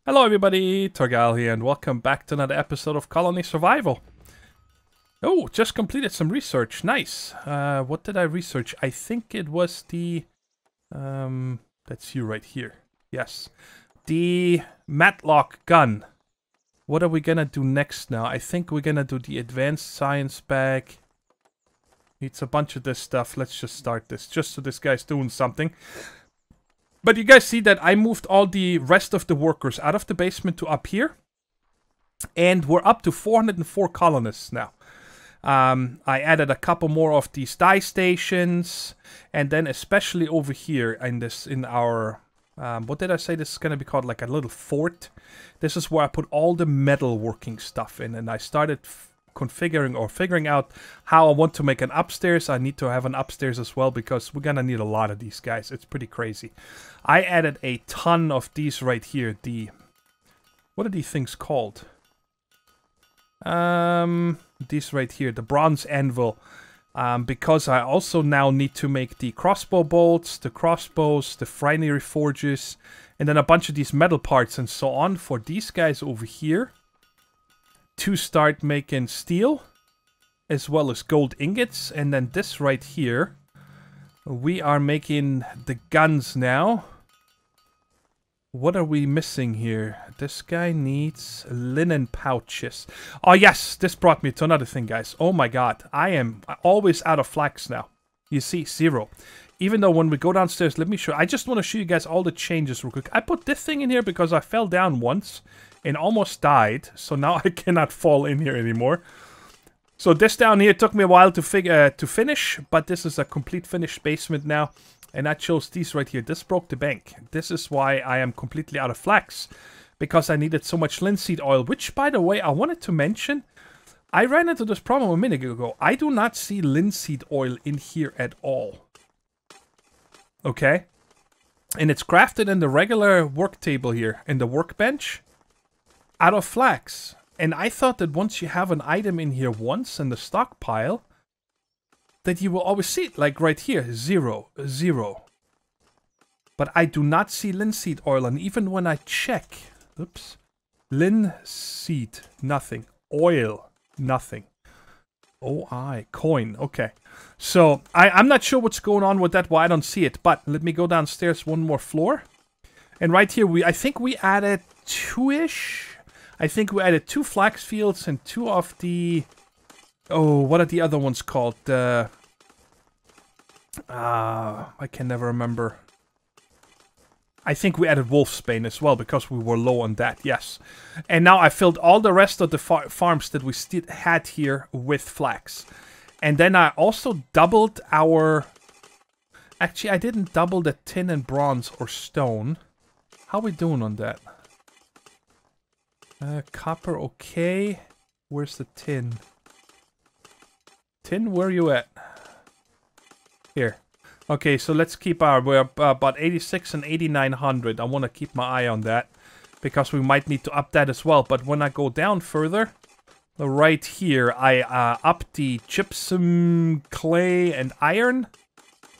Hello everybody, Torgal here, and welcome back to another episode of Colony Survival. Oh, just completed some research. Nice. What did I research? I think it was the... that's you right here. Yes. The Matlock gun. What are we gonna do next now? I think we're gonna do the Advanced Science bag. Needs a bunch of this stuff. Let's just start this, just so this guy's doing something. But you guys see that I moved all the rest of the workers out of the basement to up here. And we're up to 404 colonists now. I added a couple more of these dye stations. And then especially over here in our... what did I say? This is going to be called like a little fort. This is where I put all the metal working stuff in. And I started configuring or figuring out how I want to make an upstairs. I need to have an upstairs as well because we're gonna need a lot of these guys. It's pretty crazy. I added a ton of these right here. What are these things called? These right here, the bronze anvil. Because I also now need to make the crossbow bolts, the crossbows, the frinary forges, and then a bunch of these metal parts and so on for these guys over here. To start making steel, as well as gold ingots, and then this right here, we are making the guns now. What are we missing here? This guy needs linen pouches. Oh yes, this brought me to another thing, guys. Oh my god, I am always out of flax now. You see, 0. Even though when we go downstairs, let me show. I just want to show you guys all the changes real quick. I put this thing in here because I fell down once and almost died, so now I cannot fall in here anymore. So this down here took me a while to finish, but this is a complete finished basement now. And I chose these right here. This broke the bank. This is why I am completely out of flax, because I needed so much linseed oil, which, by the way, I wanted to mention. I ran into this problem a minute ago. I do not see linseed oil in here at all. Okay? And it's crafted in the regular work table here, in the workbench. Out of flax. And I thought that once you have an item in here once in the stockpile, that you will always see it, like right here, 0, 0. But I do not see linseed oil, and even when I check, oops, linseed, nothing, oil, nothing. OI, coin, okay. So, I'm not sure what's going on with that, why I don't see it, but let me go downstairs one more floor. And right here, I think we added 2-ish. I think we added 2 flax fields and 2 of the... Oh, what are the other ones called? I can never remember. I think we added wolfsbane as well because we were low on that, yes. And now I filled all the rest of the farms that we still had here with flax. And then I also doubled our... Actually, I didn't double the tin and bronze or stone. How are we doing on that? Copper, okay. Where's the tin? Tin, where are you at? Here. Okay, so let's keep we're about 86 and 8900. I want to keep my eye on that, because we might need to up that as well. But when I go down further, right here, I upped the gypsum, clay, and iron.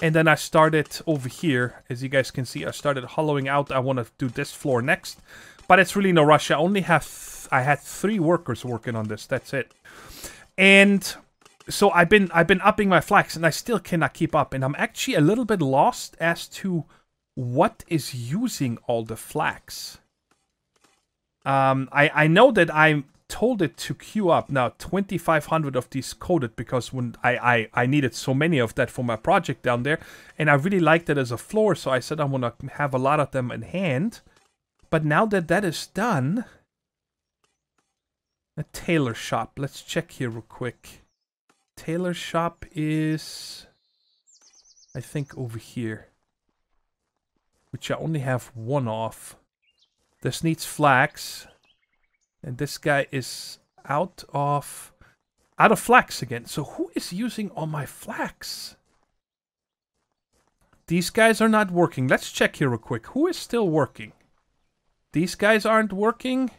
And then I started over here. As you guys can see, I started hollowing out. I want to do this floor next. But it's really no rush. I only have... I had 3 workers working on this. That's it. And... So I've been upping my flax, and I still cannot keep up. And I'm actually a little bit lost as to what is using all the flax. I know that I told it to queue up. Now, 2,500 of these coded, because when I needed so many of that for my project down there. And I really liked it as a floor, so I said I want to have a lot of them in hand. But now that that is done... A tailor shop. Let's check here real quick. Tailor shop is, I think, over here, which I only have 1 off. This needs flax, and this guy is out of flax again. So who is using all my flax? These guys are not working. Let's check here real quick. Who is still working? These guys aren't working.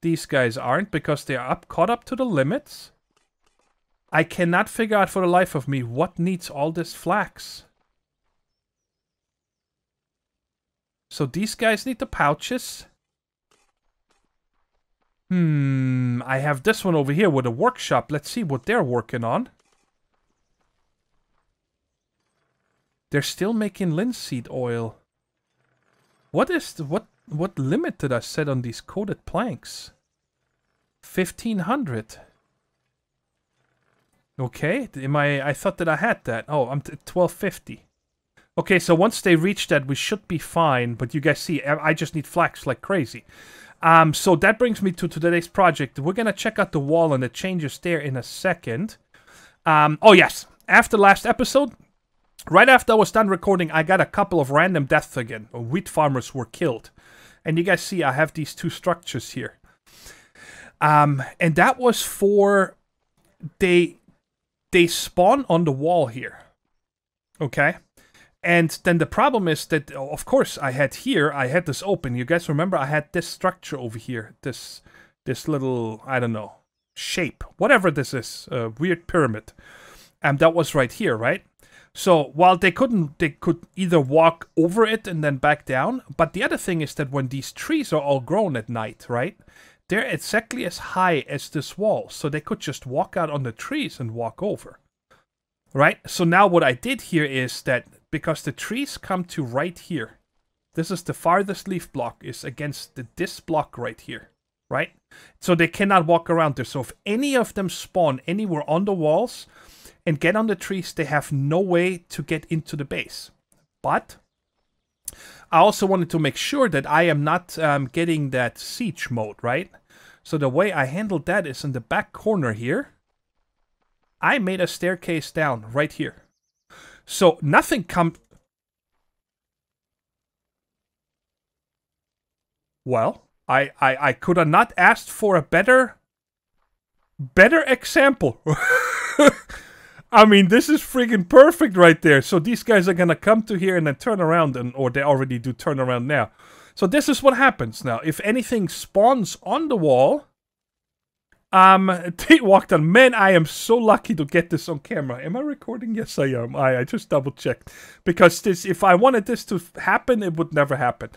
These guys aren't, because they are caught up to the limits. I cannot figure out for the life of me what needs all this flax. So these guys need the pouches. I have this one over here with a workshop. Let's see what they're working on. They're still making linseed oil. What is the, what limit did I set on these coated planks? 1500. Okay, I thought that I had that. Oh, I'm at 1250. Okay, so once they reach that, we should be fine. But you guys see, I just need flax like crazy. So that brings me to today's project. We're gonna check out the wall and the changes there in a second. Oh yes, after last episode, right after I was done recording, I got a couple of random deaths again. Wheat farmers were killed. And you guys see I have these two structures here. And that was for... They spawn on the wall here. Okay? And then the problem is that, of course, I had this open. You guys remember I had this structure over here. This little, I don't know, shape. Whatever this is. Weird pyramid. And that was right here, right? So while they could either walk over it and then back down. But the other thing is that when these trees are all grown at night, right? They're exactly as high as this wall. So they could just walk out on the trees and walk over. Right? So now what I did here is that because the trees come to right here. This is the farthest leaf block is against this block right here. Right? So they cannot walk around there. So if any of them spawn anywhere on the walls and get on the trees, they have no way to get into the base. But I also wanted to make sure that I am not getting that siege mode, right? So the way I handled that is in the back corner here. I made a staircase down right here. So nothing comes... Well, I could have not asked for a better example. I mean, this is freaking perfect right there. So these guys are gonna come to here and then turn around, or they already do turn around now. So this is what happens now. If anything spawns on the wall, they walked on. Man, I am so lucky to get this on camera. Am I recording? Yes, I am. I just double checked. Because this, if I wanted this to happen, it would never happen.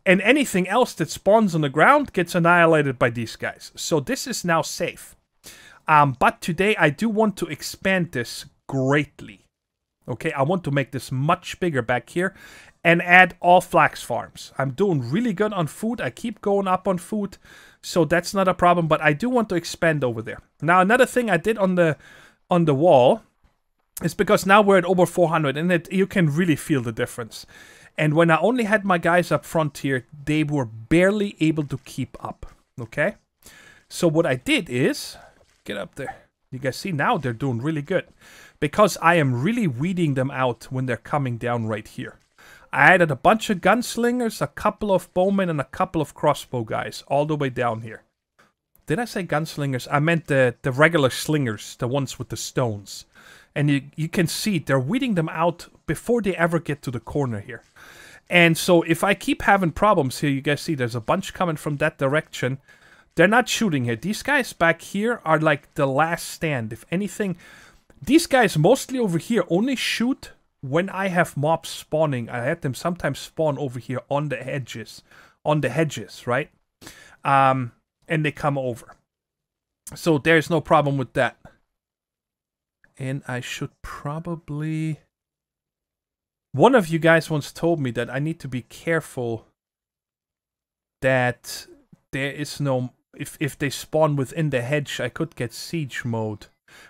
And anything else that spawns on the ground gets annihilated by these guys. So this is now safe. But today I do want to expand this greatly. Okay, I want to make this much bigger back here and add all flax farms. I'm doing really good on food. I keep going up on food, so that's not a problem, but I do want to expand over there. Now, another thing I did on the wall is because now we're at over 400 and you can really feel the difference. And when I only had my guys up front here, they were barely able to keep up, okay? So what I did is, get up there. You guys see now they're doing really good. Because I am really weeding them out when they're coming down right here. I added a bunch of gunslingers, a couple of bowmen, and a couple of crossbow guys all the way down here. Did I say gunslingers? I meant the regular slingers, the ones with the stones. And you can see they're weeding them out before they ever get to the corner here. And so if I keep having problems here, you guys see there's a bunch coming from that direction. They're not shooting here. These guys back here are like the last stand. If anything, these guys mostly over here only shoot when I have mobs spawning. I had them sometimes spawn over here on the hedges. Right? And they come over. So there's no problem with that. And I should probably... One of you guys once told me that I need to be careful that there is no... If they spawn within the hedge, I could get siege mode.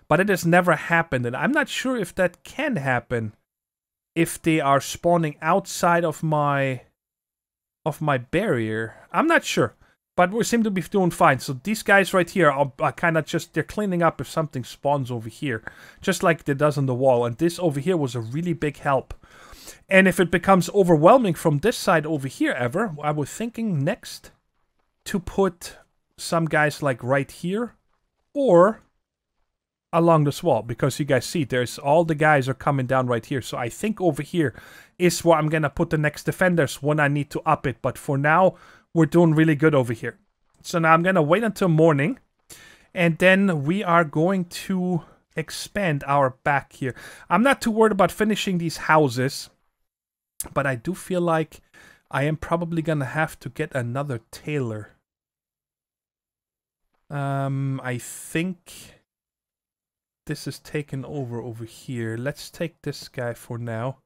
But it has never happened, and I'm not sure if that can happen if they are spawning outside of my barrier. I'm not sure, but we seem to be doing fine. So these guys right here are kind of just, they're cleaning up if something spawns over here, just like it does on the wall. And this over here was a really big help. And if it becomes overwhelming from this side over here ever, I was thinking next to put some guys like right here or along this wall, because you guys see there's all the guys are coming down right here. So I think over here is where I'm gonna put the next defenders when I need to up it. But for now, we're doing really good over here. So now I'm gonna wait until morning, and then we are going to expand our back here. I'm not too worried about finishing these houses, but I do feel like I am probably gonna have to get another tailor. I think this is taken over here. Let's take this guy for now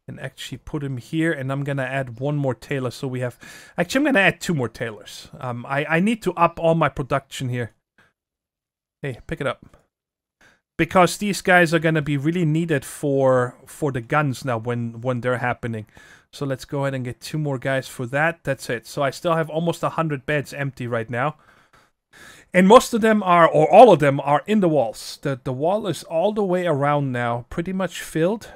and actually put him here, and I'm gonna add one more tailor, so we have... Actually, I'm gonna add 2 more tailors. I need to up all my production here. Hey, pick it up. Because these guys are gonna be really needed for the guns now when they're happening. So let's go ahead and get 2 more guys for that. That's it. So I still have almost 100 beds empty right now. And most of them are, or all of them are in the walls. The wall is all the way around now, pretty much filled.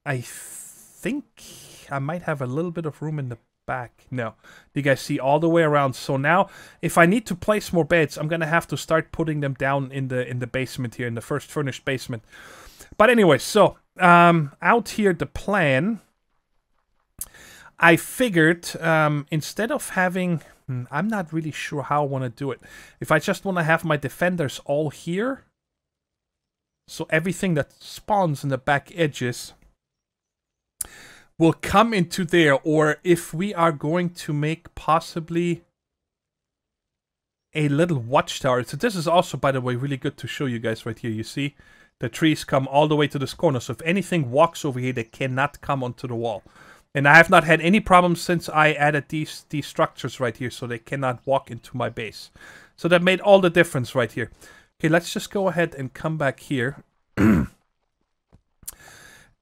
I think I might have a little bit of room in the back. No, you guys see all the way around. So now, if I need to place more beds, I'm gonna have to start putting them down in the basement here, in the first furnished basement. But anyway, so out here the plan. I figured instead of having, I'm not really sure how I want to do it. If I just want to have my defenders all here, so everything that spawns in the back edges will come into there, or if we are going to make possibly a little watchtower. So this is also, by the way, really good to show you guys right here. You see, the trees come all the way to this corner. So if anything walks over here, they cannot come onto the wall. And I have not had any problems since I added these structures right here, so they cannot walk into my base. So that made all the difference right here. Okay, let's just go ahead and come back here.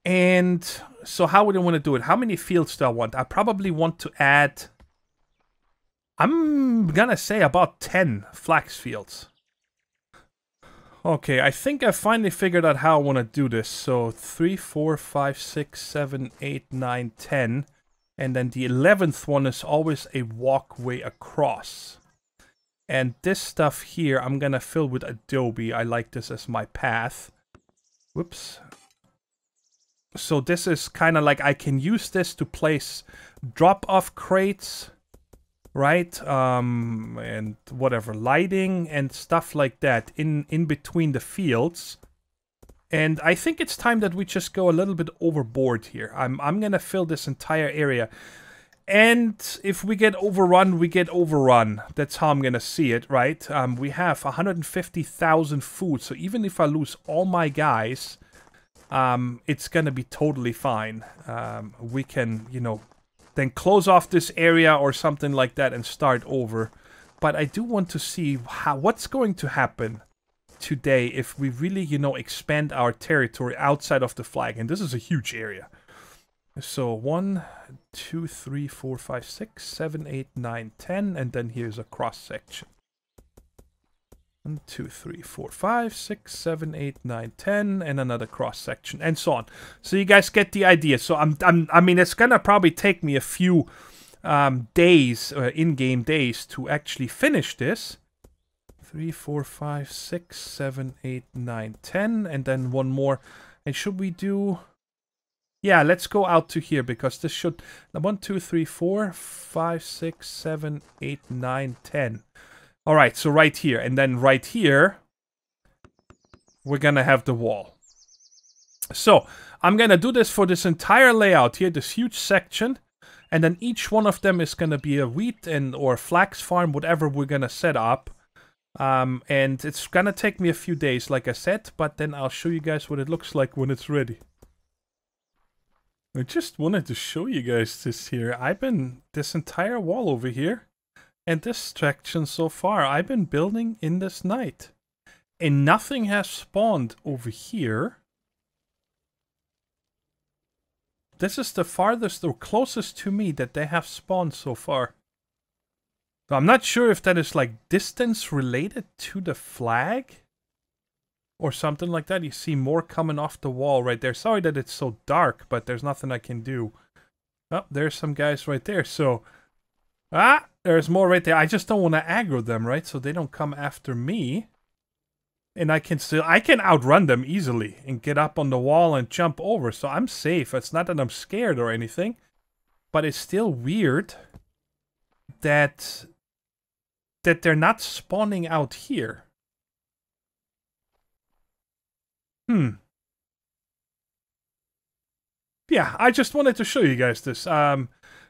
And so how would I want to do it? How many fields do I want? I probably want to add, I'm gonna say about 10 flax fields. Okay, I think I finally figured out how I want to do this. So 3, 4, 5, 6, 7, 8, 9, 10. And then the 11th one is always a walkway across. And this stuff here, I'm gonna fill with adobe. I like this as my path. Whoops. So this is kind of like I can use this to place drop-off crates, right? And whatever, lighting and stuff like that in between the fields. And I think it's time that we just go a little bit overboard here. I'm gonna fill this entire area. And if we get overrun, we get overrun. That's how I'm gonna see it, right? We have 150,000 food, so even if I lose all my guys, it's gonna be totally fine. We can, you know, then close off this area or something like that and start over. But I do want to see what's going to happen today if we really, you know, expand our territory outside of the flag. And this is a huge area. So 1, 2, 3, 4, 5, 6, 7, 8, 9, 10, and then here's a cross section. 1, 2, 3, 4, 5, 6, 7, 8, 9, 10, and another cross section, and so on. So you guys get the idea. So I mean, it's gonna probably take me a few days, in-game days, to actually finish this. 3, 4, 5, 6, 7, 8, 9, 10, and then one more. And should we do? Yeah, let's go out to here because this should 1, 2, 3, 4, 5, 6, 7, 8, 9, 10. All right, so right here, and then right here, we're gonna have the wall. So I'm gonna do this for this entire layout here, this huge section, and then each one of them is gonna be a wheat and or flax farm, whatever we're gonna set up. And it's gonna take me a few days, like I said, but then I'll show you guys what it looks like when it's ready. I just wanted to show you guys this here. This entire wall over here, and this section so far, I've been building in this night. And nothing has spawned over here. This is the farthest or closest to me that they have spawned so far. So I'm not sure if that is like distance related to the flag or something like that. You see more coming off the wall right there. Sorry that it's so dark, but there's nothing I can do. Oh, there's some guys right there. So, there's more right there. I just don't want to aggro them, right? So they don't come after me. And I can outrun them easily and get up on the wall and jump over. So I'm safe. It's not that I'm scared or anything. But it's still weird that they're not spawning out here. Yeah, I just wanted to show you guys this.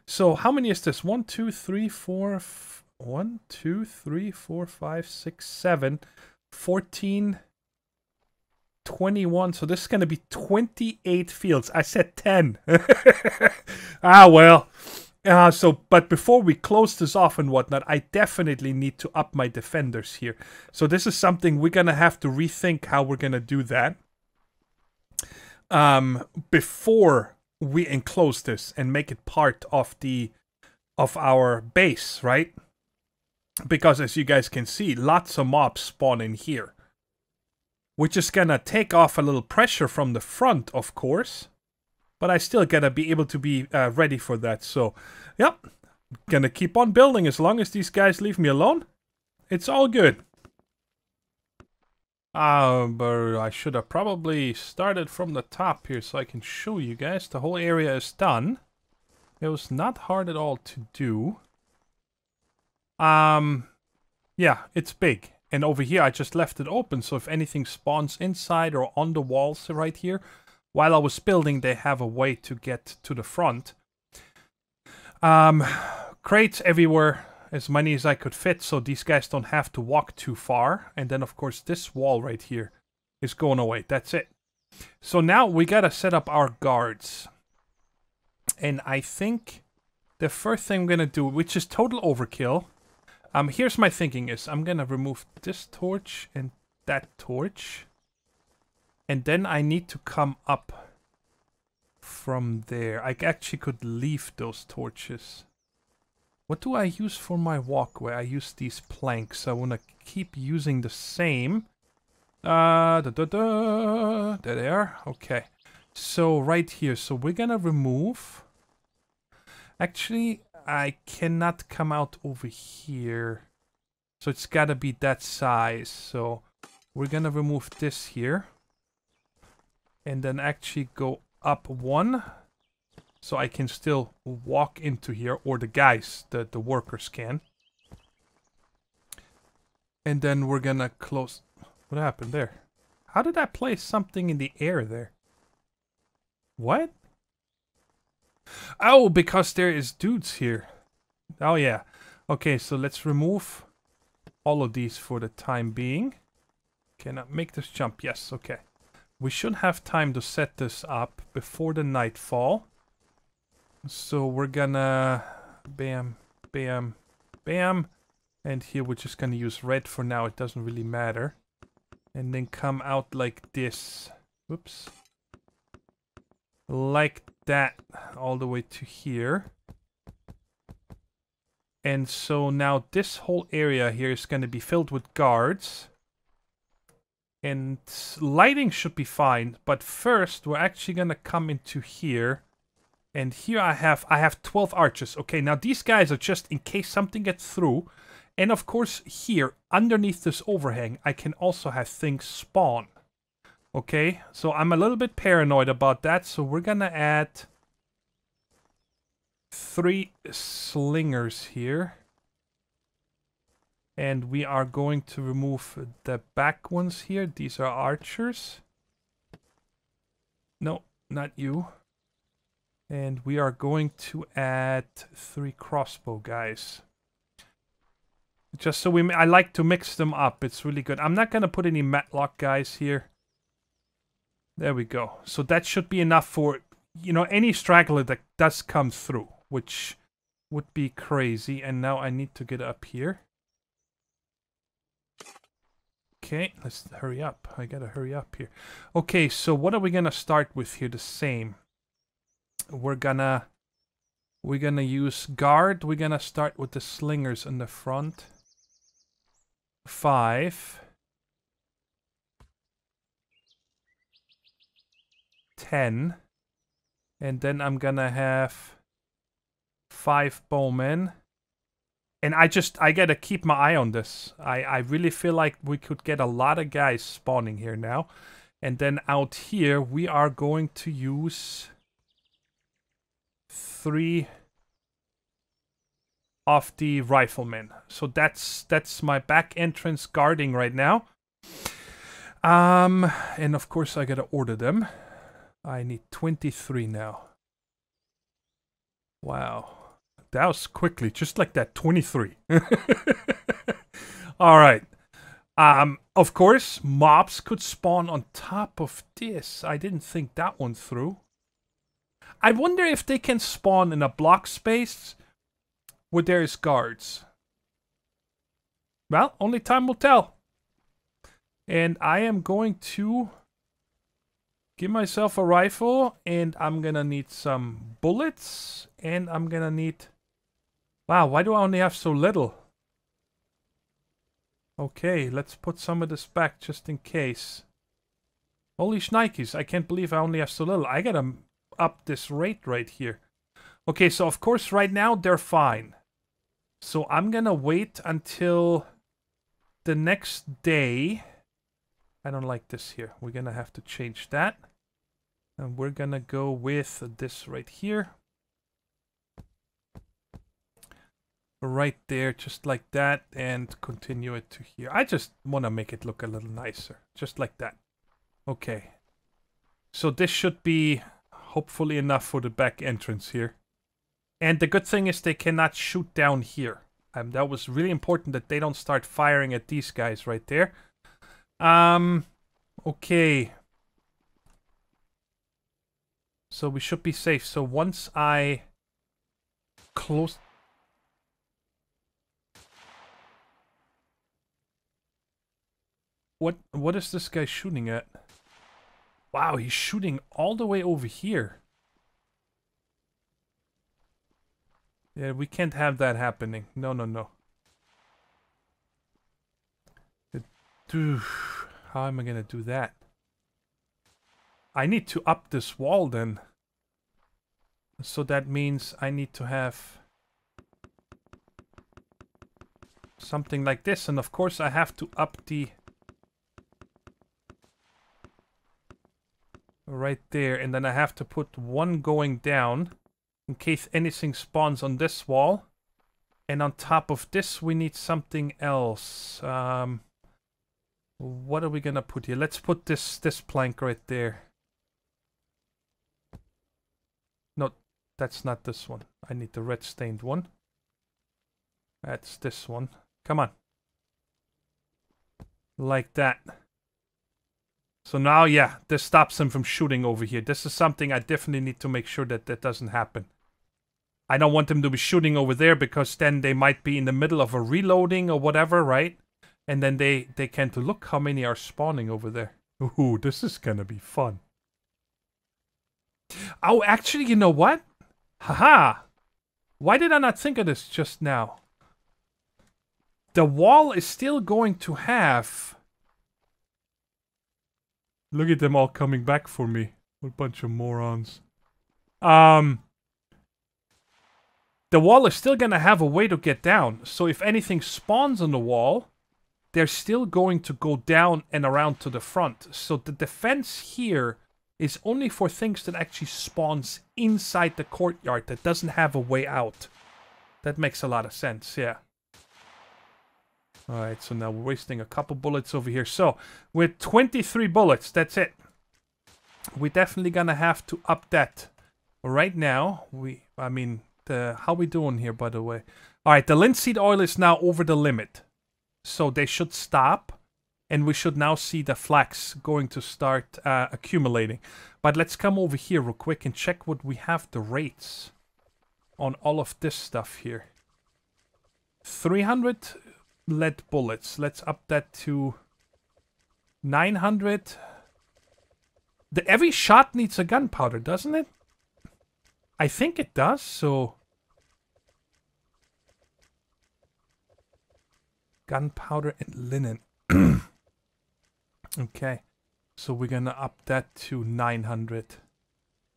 So how many is this? 1, 2, 3, 4, 1, 2, 3, 4, 5, 6, 7, 14, 21. So this is going to be 28 fields. I said 10. Ah, well. But before we close this off and whatnot, I definitely need to up my defenders here. So this is something we're going to have to rethink how we're going to do that. Before we enclose this and make it part of our base, right? Because as you guys can see, lots of mobs spawn in here. Which is gonna take off a little pressure from the front, of course. But I still gotta be able to be ready for that. So, yep. Gonna keep on building as long as these guys leave me alone. It's all good. But I should have probably started from the top here so I can show you guys. The whole area is done. It was not hard at all to do. Yeah, it's big. And over here, I just left it open, so if anything spawns inside or on the walls right here, while I was building, they have a way to get to the front. Crates everywhere, as many as I could fit, so these guys don't have to walk too far. And then, of course, this wall right here is going away. That's it. So now we gotta set up our guards. And I think the first thing I'm gonna do, which is total overkill... here's my thinking is, I'm gonna remove this torch and that torch. And then I need to come up from there. I actually could leave those torches. What do I use for my walkway? I use these planks. I wanna keep using the same. There they are. Okay. So right here, so we're gonna remove... Actually... I cannot come out over here. So it's gotta be that size. So we're gonna remove this here. And then actually go up one. So I can still walk into here. Or the guys, the workers can. And then we're gonna close... What happened there? How did I place something in the air there? What? Oh, because there is dudes here. Oh, yeah. Okay, so let's remove all of these for the time being. Can I make this jump? Yes, okay. We should have time to set this up before the nightfall. So we're gonna... Bam, bam, bam. And here we're just gonna use red for now. It doesn't really matter. And then come out like this. Whoops. Like that, all the way to here. And so now this whole area here is going to be filled with guards. And lighting should be fine, but first we're actually going to come into here. And here I have 12 archers. Okay, now these guys are just in case something gets through. And of course here, underneath this overhang, I can also have things spawn. Okay, so I'm a little bit paranoid about that, so we're gonna add 3 slingers here. And we are going to remove the back ones here. These are archers. No, not you. And we are going to add 3 crossbow guys. Just so I like to mix them up, it's really good. I'm not gonna put any matlock guys here. There we go. So that should be enough for, you know, any straggler that does come through, which would be crazy. And now I need to get up here. Okay, let's hurry up. I gotta hurry up here. Okay, so what are we gonna start with here? The same. We're gonna use guard. We're gonna start with the slingers in the front. 5. 10. And then I'm gonna have 5 bowmen. And I gotta keep my eye on this. I really feel like we could get a lot of guys spawning here now. And then out here, we are going to use 3 of the riflemen. So that's my back entrance guarding right now. And of course I gotta order them. I need 23 now. Wow. that was quickly, just like that, 23. All right. Of course, mobs could spawn on top of this. I didn't think that one through. I wonder if they can spawn in a block space where there is guards. Well, only time will tell. And I am going to give myself a rifle, and I'm gonna need some bullets, and I'm gonna need... Wow, why do I only have so little? Okay, let's put some of this back just in case. Holy shnikes, I can't believe I only have so little. I gotta up this rate right here. Okay, so of course right now they're fine. So I'm gonna wait until the next day. I don't like this here. We're gonna have to change that. And we're gonna go with this right here. Right there, just like that, and continue it to here. I just want to make it look a little nicer, just like that. Okay. So this should be hopefully enough for the back entrance here. And the good thing is they cannot shoot down here. That was really important that they don't start firing at these guys right there. Okay. So we should be safe. So once I close... What is this guy shooting at? Wow, he's shooting all the way over here. Yeah, we can't have that happening. No, no, no. How am I gonna do that? I need to up this wall then. So that means I need to have something like this. And of course I have to up the... right there. And then I have to put one going down in case anything spawns on this wall. And on top of this we need something else. What are we gonna put here? Let's put this plank right there. No, that's not this one. I need the red stained one. That's this one. Come on. Like that. So now, yeah, this stops him from shooting over here. This is something I definitely need to make sure that that doesn't happen. I don't want them to be shooting over there because then they might be in the middle of a reloading or whatever, right? And then they can't look how many are spawning over there. Ooh, this is gonna be fun. Oh, actually, you know what? Haha! Why did I not think of this just now? The wall is still going to have... Look at them all coming back for me. What a bunch of morons. The wall is still gonna have a way to get down. So if anything spawns on the wall, they're still going to go down and around to the front. So the defense here is only for things that actually spawns inside the courtyard that doesn't have a way out. That makes a lot of sense, yeah. Alright, so now we're wasting a couple bullets over here. So, with 23 bullets, that's it. We're definitely gonna have to up that. Right now, how we doing here, by the way? Alright, the linseed oil is now over the limit. So they should stop. And we should now see the flax going to start accumulating. But let's come over here real quick and check what we have the rates on all of this stuff here. 300 lead bullets. Let's up that to 900. Every shot needs a gunpowder, doesn't it? I think it does, so... Gunpowder and linen. Okay, so we're gonna up that to 900.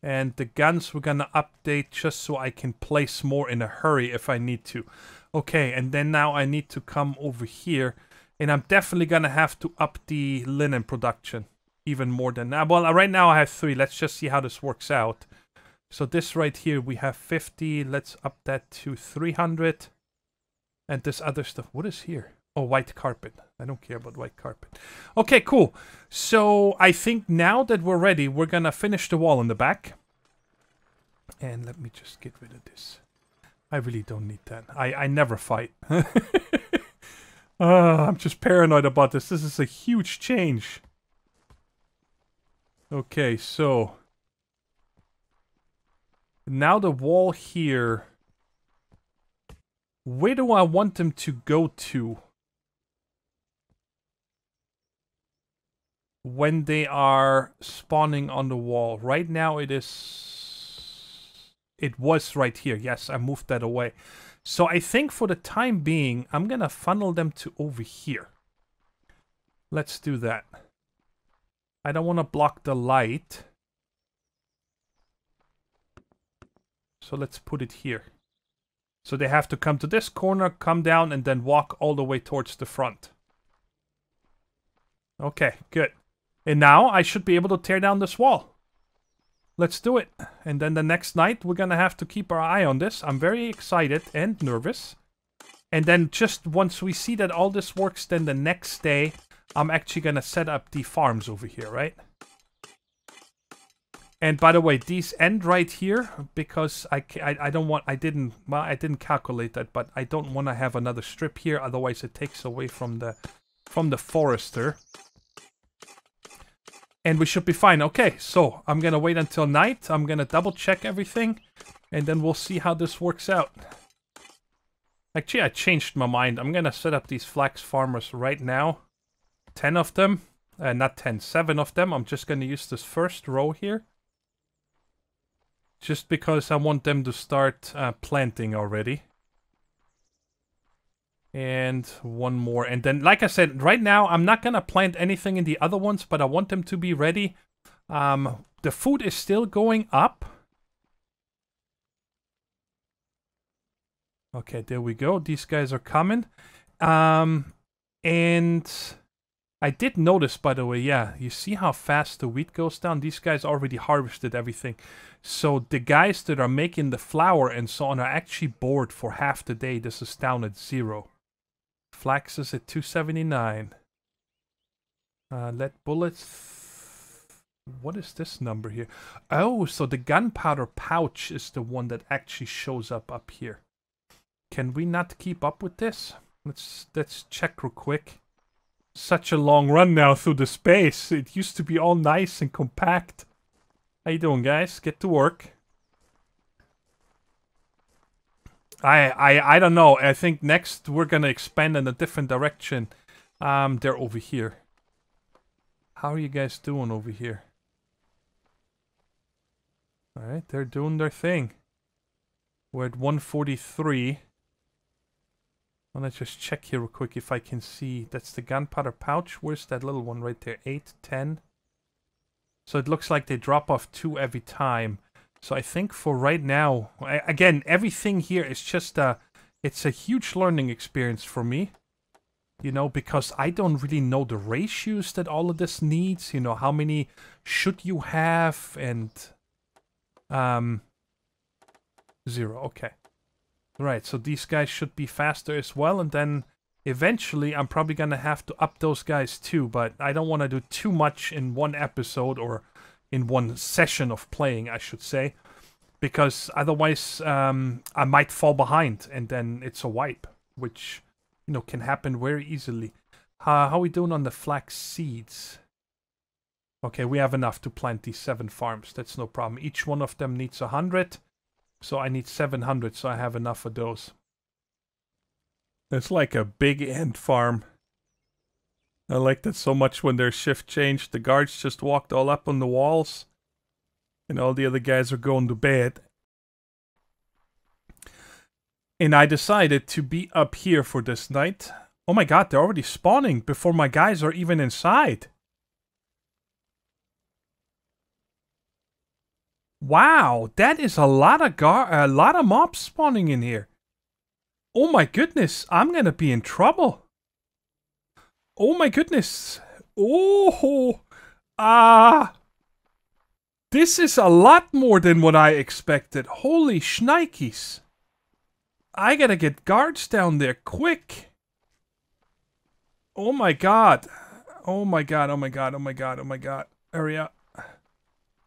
And the guns we're gonna update just so I can place more in a hurry if I need to. Okay, and then now I need to come over here. And I'm definitely gonna have to up the linen production. Even more than that. Well, right now I have 3. Let's just see how this works out. So this right here, we have 50. Let's up that to 300. And this other stuff, what is here? Oh, white carpet. I don't care about white carpet. Okay, cool. So I think now that we're ready, we're gonna finish the wall in the back. And let me just get rid of this. I really don't need that. I never fight. I'm just paranoid about this. This is a huge change. Okay, so... now the wall here... where do I want them to go to? When they are spawning on the wall. Right now it is... it was right here. Yes, I moved that away. So I think for the time being, I'm gonna funnel them to over here. Let's do that. I don't want to block the light. So let's put it here. So they have to come to this corner, come down, and then walk all the way towards the front. Okay, good. And now I should be able to tear down this wall. Let's do it. And then the next night, we're gonna have to keep our eye on this. I'm very excited and nervous. And then just once we see that all this works, then the next day, I'm actually gonna set up the farms over here, right? And by the way, these end right here because I don't want, I didn't calculate that, but I don't want to have another strip here. Otherwise, it takes away from the forester. And we should be fine. Okay, so I'm gonna wait until night. I'm gonna double check everything, and then we'll see how this works out. Actually, I changed my mind. I'm gonna set up these flax farmers right now. 10 of them. Not 10, 7 of them. I'm just gonna use this first row here. Just because I want them to start planting already. And one more. And then, like I said, right now, I'm not gonna plant anything in the other ones, but I want them to be ready. The food is still going up. Okay, there we go. These guys are coming. And I did notice, by the way, yeah, you see how fast the wheat goes down? These guys already harvested everything. So the guys that are making the flour and so on are actually bored for half the day. This is down at 0. Flax is at 279. Lead bullets. What is this number here? Oh, so the gunpowder pouch is the one that actually shows up here. Can we not keep up with this? Let's check real quick. Such a long run now through the space. It used to be all nice and compact. How you doing, guys? Get to work. I don't know. I think next we're gonna expand in a different direction. They're over here. How are you guys doing over here? Alright, they're doing their thing. We're at 143. Well, let's just check here real quick if I can see. That's the gunpowder pouch. Where's that little one right there? 8, 10. So it looks like they drop off 2 every time. So I think for right now, again, everything here is just it's a huge learning experience for me. You know, because I don't really know the ratios that all of this needs. You know, how many should you have and 0. Okay. Right, so these guys should be faster as well, and then eventually I'm probably gonna have to up those guys too, but I don't want to do too much in one episode or in one session of playing, I should say, because otherwise I might fall behind and then it's a wipe, which, you know, can happen very easily. How are we doing on the flax seeds? Okay, we have enough to plant these 7 farms, that's no problem. Each one of them needs 100. So I need 700, so I have enough of those. It's like a big ant farm. I like that so much when their shift changed. The guards just walked all up on the walls. And all the other guys are going to bed. And I decided to be up here for this night. Oh my god, they're already spawning before my guys are even inside. Wow, that is a lot of mobs spawning in here. Oh my goodness, I'm gonna be in trouble. Oh my goodness. Oh, this is a lot more than what I expected. Holy shnikes. I gotta get guards down there quick. Oh my god. Oh my god, oh my god, oh my god, oh my god. Hurry up.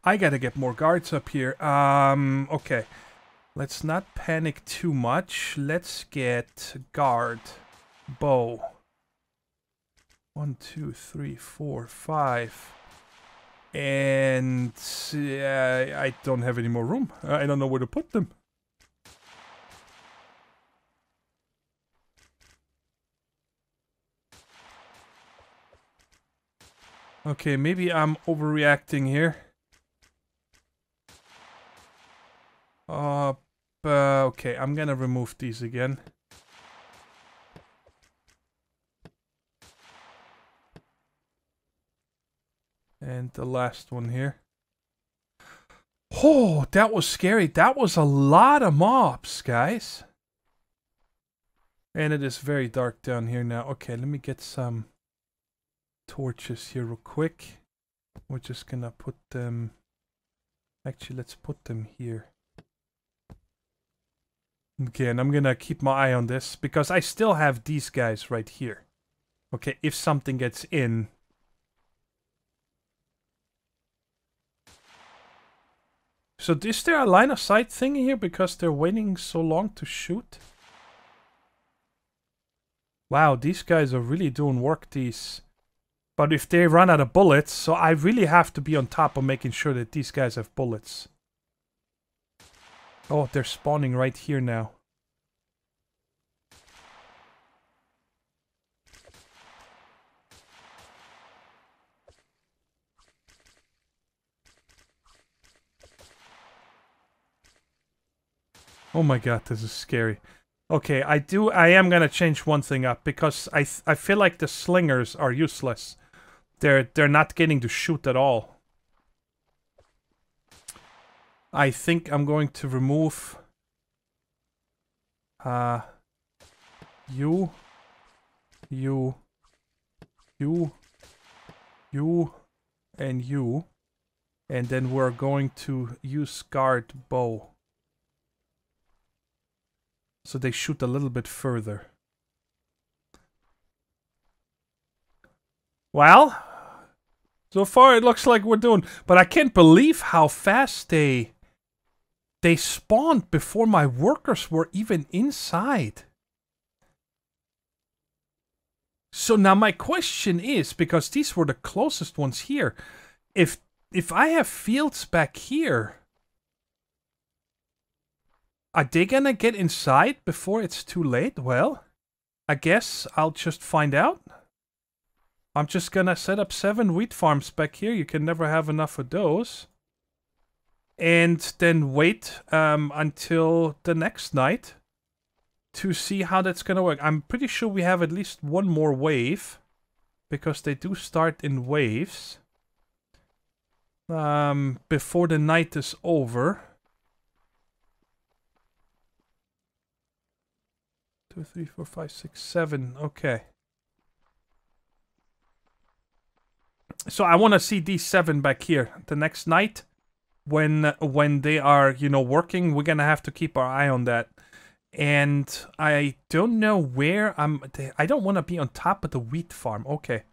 I gotta get more guards up here. Okay. Let's not panic too much. Let's get guard, bow. 1, 2, 3, 4, 5. And I don't have any more room. I don't know where to put them. Okay, maybe I'm overreacting here. Okay, I'm gonna remove these again. And the last one here. Oh, that was scary. That was a lot of mobs, guys. And it is very dark down here now. Okay, let me get some torches here real quick. We're just gonna put them... Actually, let's put them here. Okay, and I'm gonna keep my eye on this, because I still have these guys right here. Okay, if something gets in... So is there a line of sight thing here because they're waiting so long to shoot? Wow, these guys are really doing work, these. But if they run out of bullets, so I really have to be on top of making sure that these guys have bullets. Oh, they're spawning right here now. Oh my god, this is scary. Okay, I am gonna change one thing up, because I feel like the slingers are useless. They're not getting to shoot at all. I think I'm going to remove you, and you. And then we're going to use guard bow. So they shoot a little bit further. Well, so far it looks like we're doing... But I can't believe how fast they spawned before my workers were even inside. So now my question is, because these were the closest ones here, if I have fields back here, are they gonna get inside before it's too late? Well, I guess I'll just find out. I'm just gonna set up 7 wheat farms back here. You can never have enough of those. And then wait until the next night to see how that's gonna work. I'm pretty sure we have at least one more wave, because they do start in waves. Before the night is over. 2, 3, 4, 5, 6, 7. Okay. So I want to see these 7 back here. The next night, when they are, you know, working, we're gonna have to keep our eye on that. And I don't know where I don't want to be on top of the wheat farm. Okay.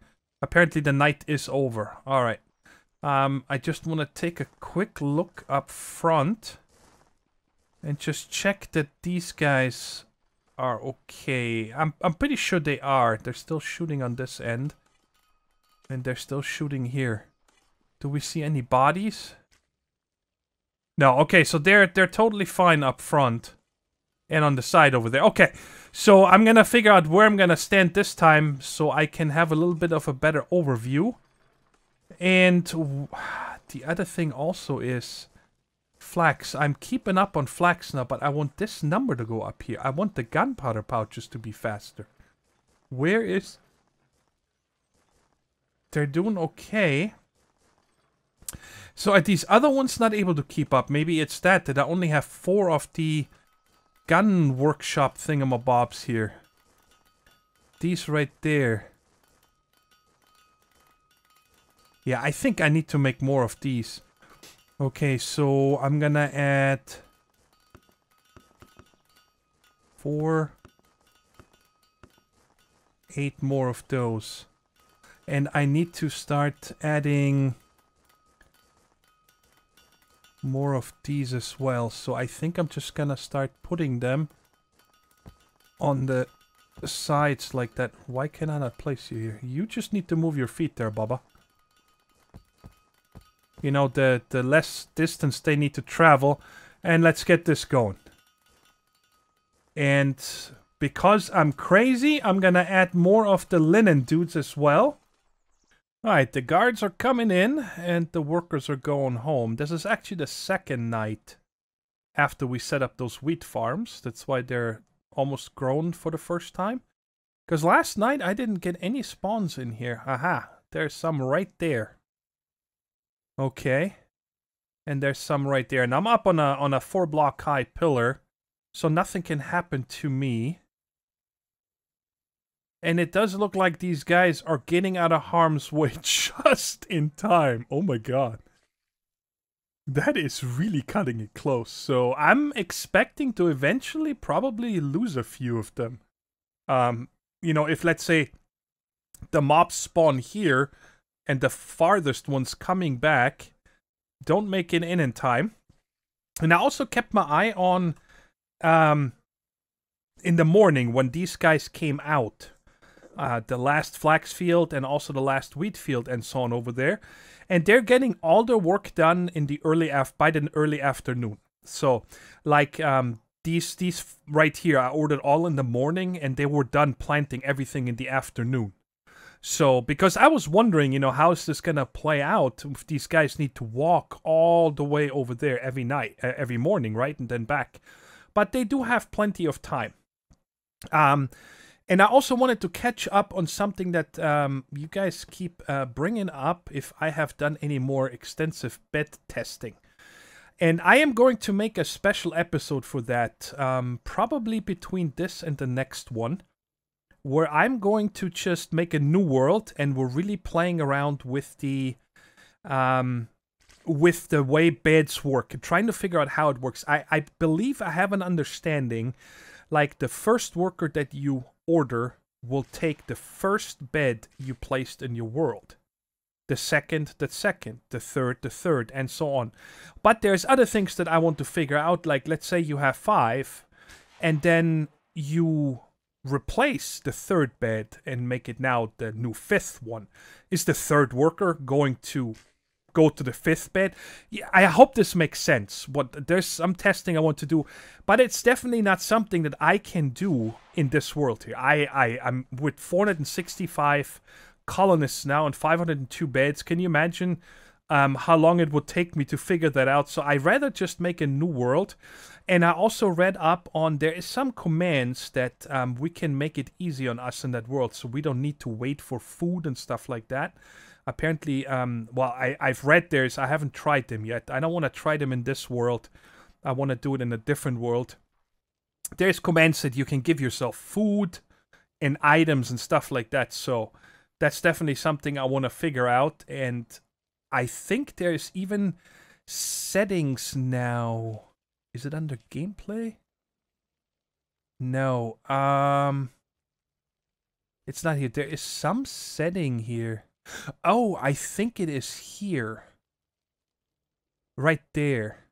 Apparently the night is over. All right. I just want to take a quick look up front and just check that these guys are okay. I'm pretty sure they are. They're still shooting on this end. And they're still shooting here. Do we see any bodies? No, okay, so they're totally fine up front. And on the side over there. Okay, so I'm gonna figure out where I'm gonna stand this time so I can have a little bit of a better overview. And the other thing also is flax. I'm keeping up on flax now, but I want this number to go up here. I want the gunpowder pouches to be faster. Where is... They're doing okay. So are these other ones not able to keep up? Maybe it's that I only have 4 of the gun workshop thingamabobs here. These right there. Yeah, I think I need to make more of these. Okay, so I'm gonna add 4, 8 more of those. And I need to start adding more of these as well. So I think I'm just gonna start putting them on the sides like that. Why can I not place you here? You just need to move your feet there, Bubba. You know, the less distance they need to travel. And let's get this going. And because I'm crazy, I'm gonna add more of the linen dudes as well. Alright, the guards are coming in and the workers are going home. This is actually the second night after we set up those wheat farms. That's why they're almost grown for the first time. Because last night I didn't get any spawns in here. Aha, there's some right there. Okay. And there's some right there. And I'm up on a 4-block high pillar. So nothing can happen to me. And it does look like these guys are getting out of harm's way just in time. Oh my god. That is really cutting it close. So I'm expecting to eventually probably lose a few of them. You know, if let's say the mobs spawn here and the farthest one's coming back, don't make it in time. And I also kept my eye on in the morning when these guys came out. The last flax field and also the last wheat field and so on over there. And they're getting all their work done in the by the early afternoon. So, like, these right here, I ordered all in the morning and they were done planting everything in the afternoon. So, because I was wondering, you know, how is this going to play out if these guys need to walk all the way over there every night, every morning, right? And then back. But they do have plenty of time. And I also wanted to catch up on something that you guys keep bringing up if I have done any more extensive bed testing. And I am going to make a special episode for that, probably between this and the next one, where I'm going to just make a new world and we're really playing around with the way beds work and trying to figure out how it works. I believe I have an understanding, like the first worker that you order will take the first bed you placed in your world. The second, the third, and so on. But there's other things that I want to figure out, like let's say you have 5, and then you replace the third bed and make it now the new 5th one. Is the third worker going to go to the 5th bed? Yeah, I hope this makes sense. There's some testing I want to do, but it's definitely not something that I can do in this world here. I'm with 465 colonists now and 502 beds. Can you imagine how long it would take me to figure that out? So I'd rather just make a new world. And I also read up on there is some commands that we can make it easy on us in that world, so we don't need to wait for food and stuff like that. Apparently, well, I've read theirs. I haven't tried them yet. I don't want to try them in this world. I want to do it in a different world. There's commands that you can give yourself food and items and stuff like that. So that's definitely something I want to figure out. And I think there's even settings now. Is it under gameplay? No. It's not here. There is some setting here. Oh, I think it is here. Right there.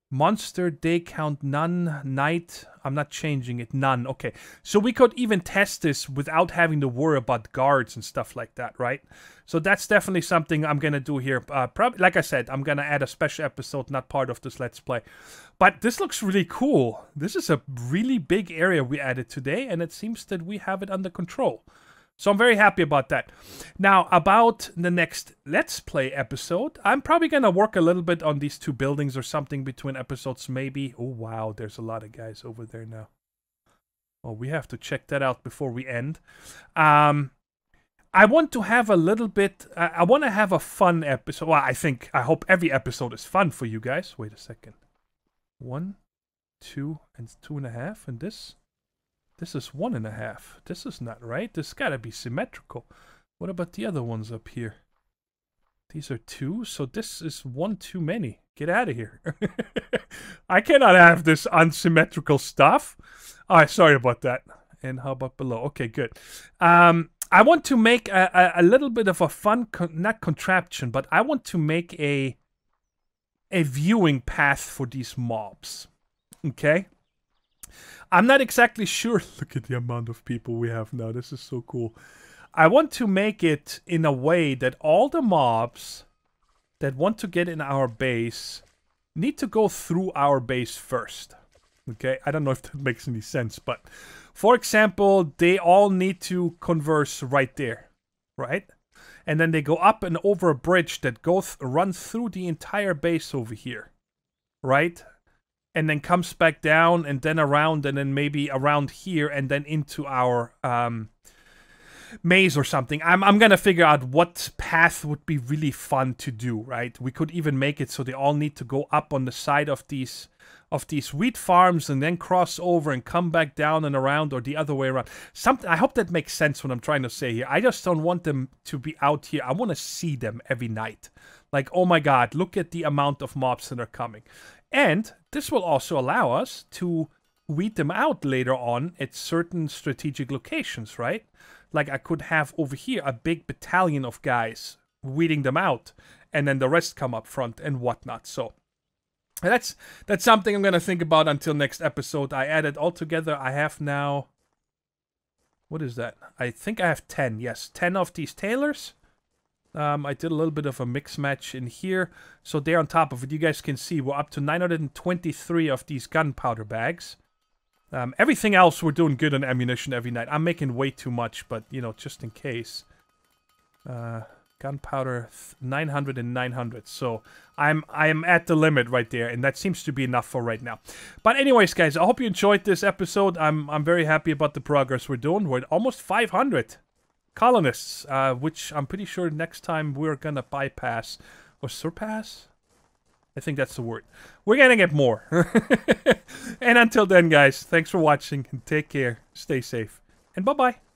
Monster day count none. Night. I'm not changing it. None. Okay. So we could even test this without having to worry about guards and stuff like that, right? So that's definitely something I'm going to do here. Probably, like I said, I'm going to add a special episode, not part of this Let's Play. But this looks really cool. This is a really big area we added today, and it seems that we have it under control. So I'm very happy about that. Now, about the next Let's Play episode, I'm probably going to work a little bit on these 2 buildings or something between episodes, maybe. Oh, wow, there's a lot of guys over there now. Oh, we have to check that out before we end. I want to have a little bit... I want to have a fun episode. Well, I hope every episode is fun for you guys. Wait a second. 1, 2, and 2.5, and this... This is 1.5. This is not right. This gotta be symmetrical. What about the other ones up here? These are 2, so this is 1 too many. Get out of here. I cannot have this unsymmetrical stuff. Alright, sorry about that. And how about below? Okay, good. I want to make a little bit of a fun, not contraption, but I want to make a a viewing path for these mobs. Okay? I'm not exactly sure. Look at the amount of people we have now. This is so cool. I want to make it in a way that all the mobs that want to get in our base need to go through our base first. Okay? I don't know if that makes any sense, but for example, they all need to converse right there, right? And then they go up and over a bridge that runs through the entire base over here, right? And then comes back down and then around and then maybe around here and then into our maze or something. I'm gonna figure out what path would be really fun to do, right? We could even make it so they all need to go up on the side of these wheat farms and then cross over and come back down and around, or the other way around. Something, I hope that makes sense what I'm trying to say here. I just don't want them to be out here. I want to see them every night. Like, oh my god, look at the amount of mobs that are coming. And this will also allow us to weed them out later on at certain strategic locations, right? Like I could have over here a big battalion of guys weeding them out, and then the rest come up front and whatnot. So that's something I'm gonna think about until next episode. I added all together. I have now, what is that? I think I have 10. Yes, 10 of these tailors. I did a little bit of a mix match in here, so there on top of it, you guys can see we're up to 923 of these gunpowder bags. Everything else, we're doing good on ammunition every night. I'm making way too much, but, you know, just in case. Gunpowder, 900 and 900. So I'm at the limit right there, and that seems to be enough for right now. But anyways, guys, I hope you enjoyed this episode. I'm very happy about the progress we're doing. We're at almost 500 colonists, which I'm pretty sure next time we're gonna bypass or surpass. I think that's the word. We're gonna get more. And until then, guys, thanks for watching, and take care, stay safe, and bye-bye.